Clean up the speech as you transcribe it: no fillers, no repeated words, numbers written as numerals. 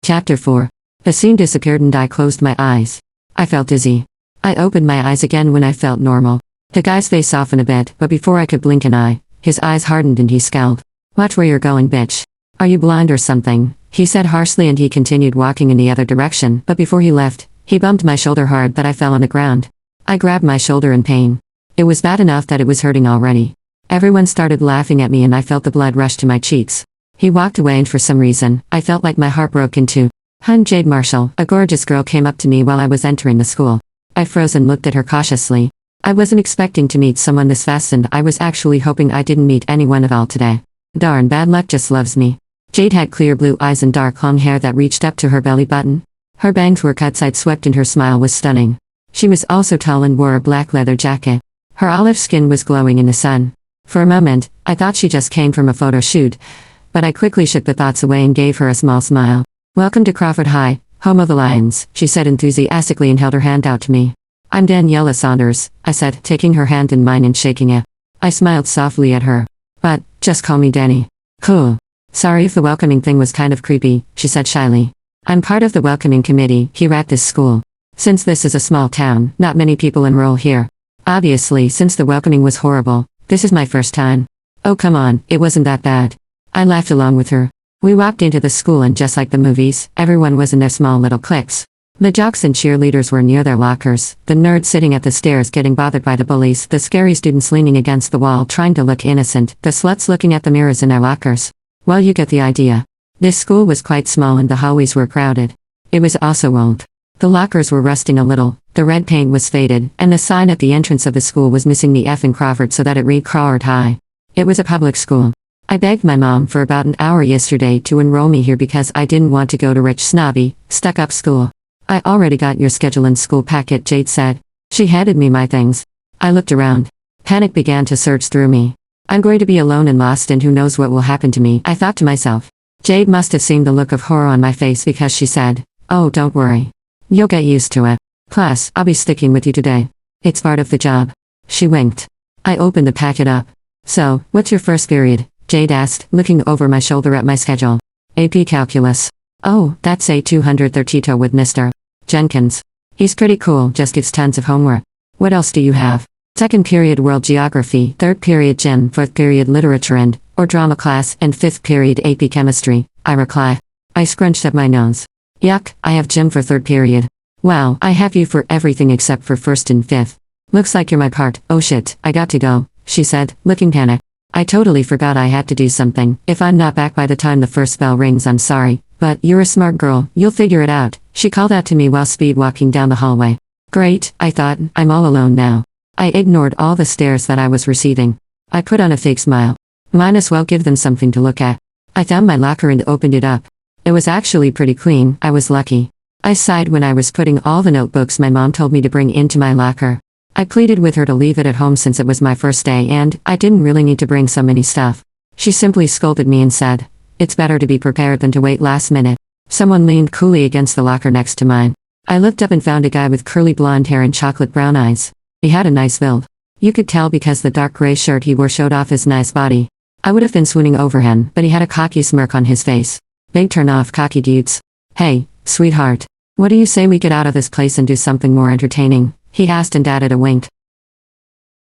Chapter 4. The scene disappeared and I closed my eyes. I felt dizzy. I opened my eyes again when I felt normal. The guy's face softened a bit, but before I could blink an eye, his eyes hardened and he scowled. "Watch where you're going, bitch. Are you blind or something?" he said harshly, and he continued walking in the other direction, but before he left, he bumped my shoulder hard that I fell on the ground. I grabbed my shoulder in pain. It was bad enough that it was hurting already. Everyone started laughing at me and I felt the blood rush to my cheeks. He walked away and for some reason, I felt like my heart broke in two. Jade Marshall, a gorgeous girl, came up to me while I was entering the school. I froze and looked at her cautiously. I wasn't expecting to meet someone this fast, and I was actually hoping I didn't meet anyone at all today. Darn, bad luck just loves me. Jade had clear blue eyes and dark long hair that reached up to her belly button. Her bangs were cut side swept and her smile was stunning. She was also tall and wore a black leather jacket. Her olive skin was glowing in the sun. For a moment, I thought she just came from a photo shoot, but I quickly shook the thoughts away and gave her a small smile. "Welcome to Crawford High, home of the Lions," she said enthusiastically and held her hand out to me. "I'm Daniela Saunders," I said, taking her hand in mine and shaking it. I smiled softly at her. "But, just call me Danny." "Cool. Sorry if the welcoming thing was kind of creepy," she said shyly. "I'm part of the welcoming committee here at this school. Since this is a small town, not many people enroll here. Obviously, since the welcoming was horrible, this is my first time." "Oh come on, it wasn't that bad." I laughed along with her. We walked into the school and just like the movies, everyone was in their small little cliques. The jocks and cheerleaders were near their lockers, the nerds sitting at the stairs getting bothered by the bullies, the scary students leaning against the wall trying to look innocent, the sluts looking at the mirrors in their lockers. Well, you get the idea. This school was quite small and the hallways were crowded. It was also old. The lockers were rusting a little, the red paint was faded, and the sign at the entrance of the school was missing the F in Crawford so that it read Crawford High. It was a public school. I begged my mom for about an hour yesterday to enroll me here because I didn't want to go to rich, snobby, stuck-up school. "I already got your schedule and school packet," Jade said. She handed me my things. I looked around. Panic began to surge through me. I'm going to be alone and lost, and who knows what will happen to me, I thought to myself. Jade must have seen the look of horror on my face because she said, "Oh, don't worry. You'll get used to it. Plus, I'll be sticking with you today. It's part of the job." She winked. I opened the packet up. "So, what's your first period?" Jade asked, looking over my shoulder at my schedule. "AP Calculus." "Oh, that's a 232 with Mr. Jenkins. He's pretty cool, just gives tons of homework. What else do you have?" "Second period World Geography, third period Gym, fourth period Literature and, or Drama class, and fifth period AP Chemistry," I replied. I scrunched up my nose. "Yuck, I have gym for third period. Wow, I have you for everything except for first and fifth. Looks like you're my part." "Oh shit, I got to go," she said, looking panicked. "I totally forgot I had to do something. If I'm not back by the time the first bell rings, I'm sorry, but you're a smart girl, you'll figure it out," she called out to me while speed walking down the hallway. Great, I thought, I'm all alone now. I ignored all the stares that I was receiving. I put on a fake smile. Might as well give them something to look at. I found my locker and opened it up. It was actually pretty clean, I was lucky. I sighed when I was putting all the notebooks my mom told me to bring into my locker. I pleaded with her to leave it at home since it was my first day and I didn't really need to bring so many stuff. She simply scolded me and said, "It's better to be prepared than to wait last minute." Someone leaned coolly against the locker next to mine. I looked up and found a guy with curly blonde hair and chocolate brown eyes. He had a nice build. You could tell because the dark gray shirt he wore showed off his nice body. I would have been swooning over him, but he had a cocky smirk on his face. Big turn off, cocky dudes. "Hey, sweetheart. What do you say we get out of this place and do something more entertaining?" he asked and added a wink.